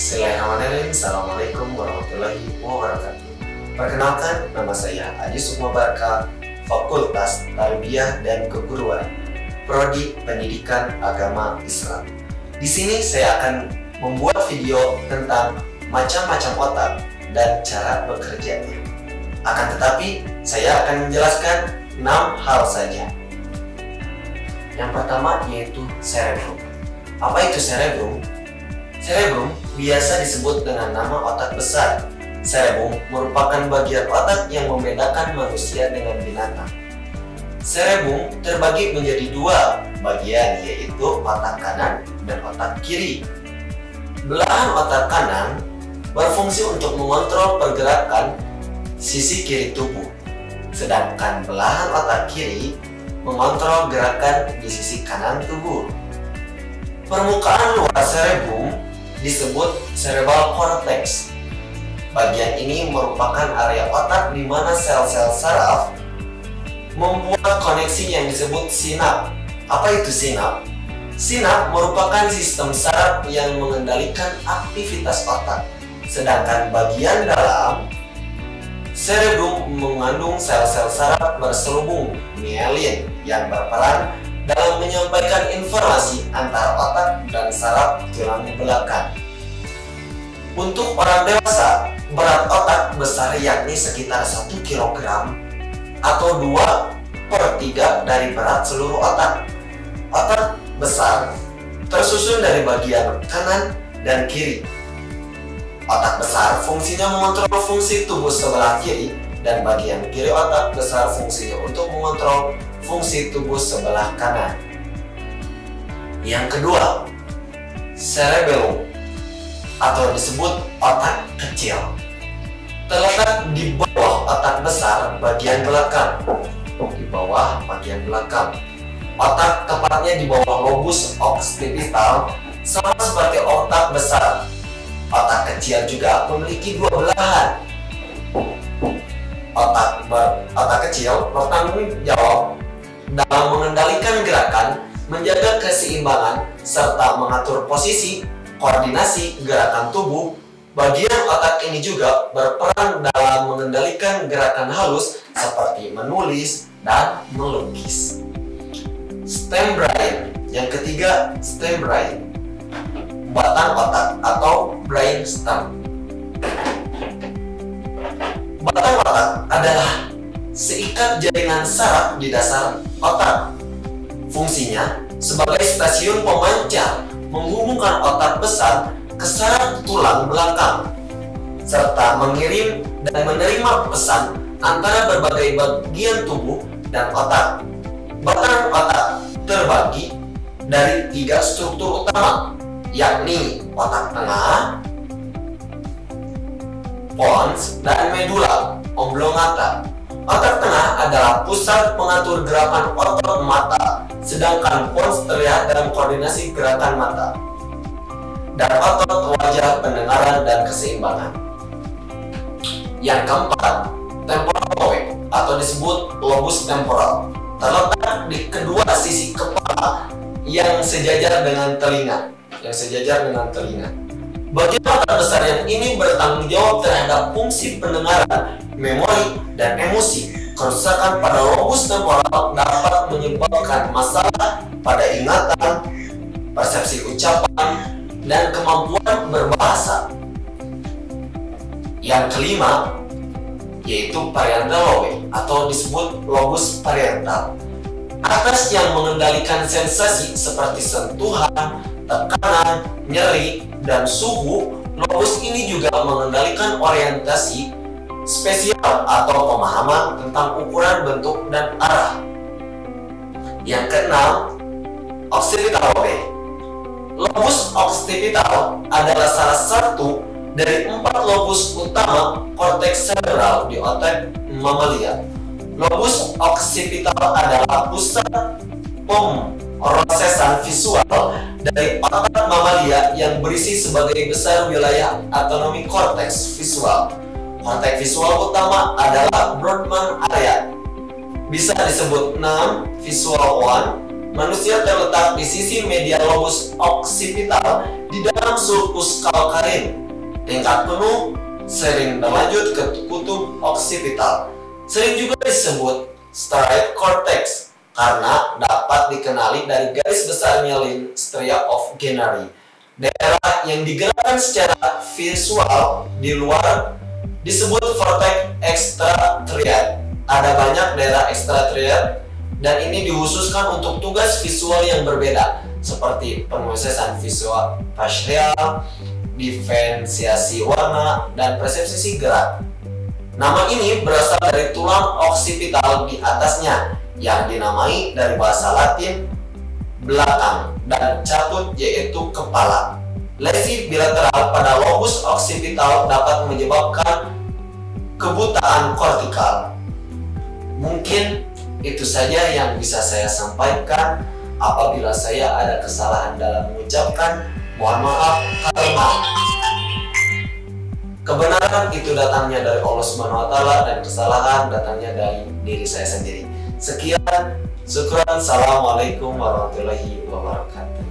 Bismillahirrahmanirrahim. Assalamualaikum warahmatullahi wabarakatuh. Perkenalkan, nama saya Adi Sukma Barka, Fakultas Tarbiyah dan Keguruan, Prodi Pendidikan Agama Islam. Di sini saya akan membuat video tentang macam-macam otak dan cara bekerjanya. Akan tetapi, saya akan menjelaskan 6 hal saja. Yang pertama yaitu cerebrum. Apa itu cerebrum? Cerebrum biasa disebut dengan nama otak besar. Cerebrum merupakan bagian otak yang membedakan manusia dengan binatang. Cerebrum terbagi menjadi 2 bagian, yaitu otak kanan dan otak kiri. Belahan otak kanan berfungsi untuk mengontrol pergerakan sisi kiri tubuh, sedangkan belahan otak kiri mengontrol gerakan di sisi kanan tubuh. Permukaan luar cerebrum disebut cerebral cortex. Bagian ini merupakan area otak di mana sel-sel saraf membuat koneksi yang disebut sinap. Apa itu sinap? Sinap merupakan sistem saraf yang mengendalikan aktivitas otak. Sedangkan bagian dalam cerebrum mengandung sel-sel saraf berselubung mielin yang berperan dalam menyampaikan informasi antara otak dan saraf tulang belakang. Untuk orang dewasa, berat otak besar yakni sekitar 1 kg atau 2/3 dari berat seluruh otak. Otak besar tersusun dari bagian kanan dan kiri. Otak besar fungsinya mengontrol fungsi tubuh sebelah kiri, dan bagian kiri otak besar fungsinya untuk mengontrol fungsi tubuh sebelah kanan. Yang kedua, cerebellum atau disebut otak kecil. Terletak di bawah otak besar bagian belakang. Di bawah bagian belakang. Otak tepatnya di bawah lobus occipital, sama seperti otak besar. Otak kecil juga memiliki 2 belahan. Otak kecil bertanggung jawab dalam mengendalikan gerakan, menjaga keseimbangan, serta mengatur posisi, koordinasi gerakan tubuh. Bagian otak ini juga berperan dalam mengendalikan gerakan halus seperti menulis dan melukis. Stem brain. Yang ketiga, stem brain. Batang otak atau brain stem. Batang otak adalah seikat jaringan saraf di dasar otak. Fungsinya sebagai stasiun pemancar menghubungkan otak besar ke saraf tulang belakang, serta mengirim dan menerima pesan antara berbagai bagian tubuh dan otak. Batang otak terbagi dari 3 struktur utama, yakni otak tengah, pons, dan medula oblongata. Otak tengah adalah pusat pengatur gerakan otot mata, sedangkan pons terlihat dalam koordinasi gerakan mata dan otot wajah, pendengaran, dan keseimbangan. Yang keempat, temporal lobe atau disebut lobus temporal, terletak di kedua sisi kepala yang sejajar dengan telinga. Bagian otak besar yang ini bertanggung jawab terhadap fungsi pendengaran, memori, dan emosi. Kerusakan pada lobus temporal dapat menyebabkan masalah pada ingatan, persepsi ucapan, dan kemampuan berbahasa. Yang kelima yaitu parietal lobe atau disebut lobus parietal. Atas yang mengendalikan sensasi seperti sentuhan, tekanan, nyeri, dan suhu. Lobus ini juga mengendalikan orientasi spesial atau pemahaman tentang ukuran, bentuk, dan arah. Yang keenam, occipital lobe. Lobus occipital adalah salah satu dari 4 lobus utama korteks cerebral di otak mamalia. Lobus occipital adalah pusat pemrosesan visual dari otak mamalia yang berisi sebagai besar wilayah autonomi korteks visual. Korteks visual utama adalah Brodmann area. Bisa disebut 6 visual 1, Manusia terletak di sisi medial lobus occipital di dalam sulcus calcareum. Tingkat penuh sering berlanjut ke kutub occipital. Sering juga disebut striate cortex karena dapat dikenali dari garis besar myelin stria of Guénary. Daerah yang digerakkan secara visual di luar disebut vortex extratriate. Ada banyak daerah extratriate dan ini dikhususkan untuk tugas visual yang berbeda seperti penulisan visual facial, diferensiasi warna, dan persepsi gerak. Nama ini berasal dari tulang occipital di atasnya yang dinamai dari bahasa Latin belakang dan caput yaitu kepala. Lesi bilateral pada lobus occipital dapat menyebabkan kebutaan kortikal. Mungkin itu saja yang bisa saya sampaikan. Apabila saya ada kesalahan dalam mengucapkan, mohon maaf karena kebenaran itu datangnya dari Allah Subhanahu wa Ta'ala dan kesalahan datangnya dari diri saya sendiri. Sekian, syukran, assalamualaikum warahmatullahi wabarakatuh.